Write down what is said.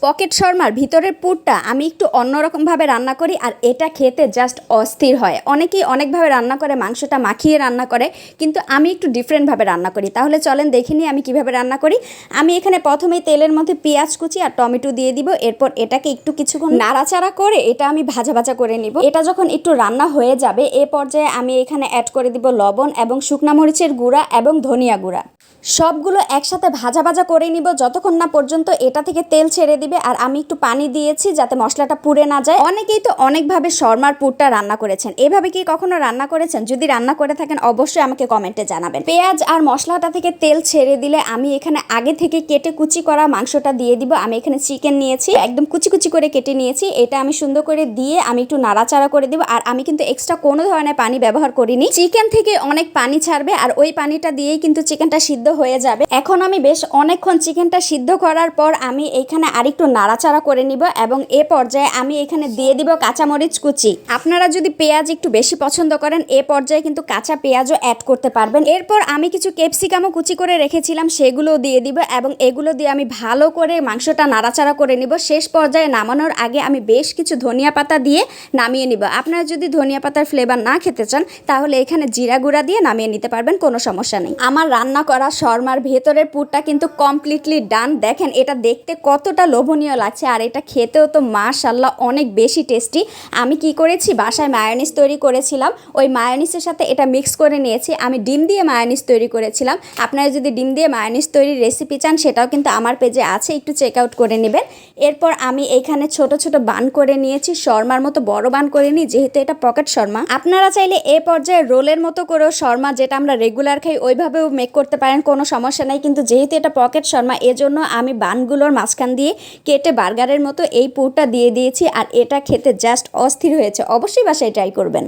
Pocket শর্মার ভিতরের পুরটা আমি একটু অন্যরকমভাবে রান্না করি আর এটা খেতে জাস্ট অস্থির হয়। অনেকেই অনেকভাবে রান্না করে, মাংসটা মাখিয়ে রান্না করে, কিন্তু আমি একটু ডিফারেন্টভাবে রান্না করি। তাহলে চলেন দেখে নিই আমি কীভাবে রান্না করি। আমি এখানে প্রথমেই তেলের মধ্যে পেঁয়াজ কুচি আর টমেটো দিয়ে দিব। এরপর এটাকে একটু কিছুক্ষণ নাড়াচাড়া করে এটা আমি ভাজা ভাজা করে নিব। এটা যখন একটু রান্না হয়ে যাবে এ পর্যায়ে আমি এখানে অ্যাড করে দিব লবণ এবং শুকনা মরিচের গুঁড়া এবং ধনিয়া গুঁড়া। সবগুলো একসাথে ভাজা ভাজা করে নিব যতক্ষণ না পর্যন্ত এটা থেকে তেল ছেড়ে দিবে। আর আমি একটু পানি দিয়েছি যাতে মশলাটা পুড়ে না যায়। অনেকেই তো অনেকভাবে শর্মার পুরটা রান্না করেছেন, এভাবে কি কখনো রান্না করেছেন? যদি রান্না করে থাকেন অবশ্যই আমাকে কমেন্টে জানাবেন। পেঁয়াজ আর মশলাটা থেকে তেল ছেড়ে দিলে আমি এখানে আগে থেকে কেটে কুচি করা মাংসটা দিয়ে দিব। আমি এখানে চিকেন নিয়েছি, একদম কুচি কুচি করে কেটে নিয়েছি। এটা আমি সুন্দর করে দিয়ে আমি একটু নাড়াচাড়া করে দিব। আর আমি কিন্তু এক্সট্রা কোনো ধরনের পানি ব্যবহার করিনি। চিকেন থেকে অনেক পানি ছাড়বে আর ওই পানিটা দিয়েই কিন্তু চিকেনটা সিদ্ধ হয়ে যাবে। এখন আমি বেশ অনেকক্ষণ চিকেনটা সিদ্ধ করার পর আমি এখানে আরেকটু নাড়াচাড়া করে নিব এবং এ পর্যায়ে আমি এখানে দিয়ে দিব কাঁচামরিচ কুচি। আপনারা যদি পেঁয়াজ একটু বেশি পছন্দ করেন এ পর্যায়ে কিন্তু কাঁচা পেঁয়াজও অ্যাড করতে পারবেন। এরপর আমি কিছু ক্যাপসিকামও কুচি করে রেখেছিলাম, সেগুলো দিয়ে দিব এবং এগুলো দিয়ে আমি ভালো করে মাংসটা নাড়াচাড়া করে নিব। শেষ পর্যায়ে নামানোর আগে আমি বেশ কিছু ধনিয়া পাতা দিয়ে নামিয়ে নিব। আপনারা যদি ধনিয়া পাতার ফ্লেভার না খেতে চান তাহলে এখানে জিরা গুঁড়া দিয়ে নামিয়ে নিতে পারবেন, কোনো সমস্যা নেই। আমার রান্না করা শর্মার ভেতরের পুরটা কিন্তু কমপ্লিটলি ডান। দেখেন এটা দেখতে কতটা লোভনীয় লাগছে আর এটা খেতেও তো মাশাআল্লাহ অনেক বেশি টেস্টি। আমি কি করেছি, বাসায় মায়োনিজ তৈরি করেছিলাম, ওই মায়োনিজের সাথে এটা মিক্স করে নিয়েছি। আমি ডিম দিয়ে মায়োনিজ তৈরি করেছিলাম। আপনারা যদি ডিম দিয়ে মায়োনিজ তৈরির রেসিপি চান সেটাও কিন্তু আমার পেজে আছে, একটু চেক আউট করে নেবেন। এরপর আমি এইখানে ছোট ছোট বান করে নিয়েছি, শর্মার মতো বড় বান করে নিই যেহেতু এটা পকেট শর্মা। আপনারা চাইলে এ পর্যায়ে রোলের মতো করেও শর্মা যেটা আমরা রেগুলার খাই ওইভাবেও মেক করতে পারেন, কোনো সমস্যা নাই। কিন্তু যেহেতু এটা পকেট শর্মা এজন্য আমি বানগুলোর মাঝখান দিয়ে কেটে বার্গারের মতো এই পুরটা দিয়ে দিয়েছি আর এটা খেতে জাস্ট অস্থির হয়েছে। অবশ্যই বাসায় ট্রাই করবেন।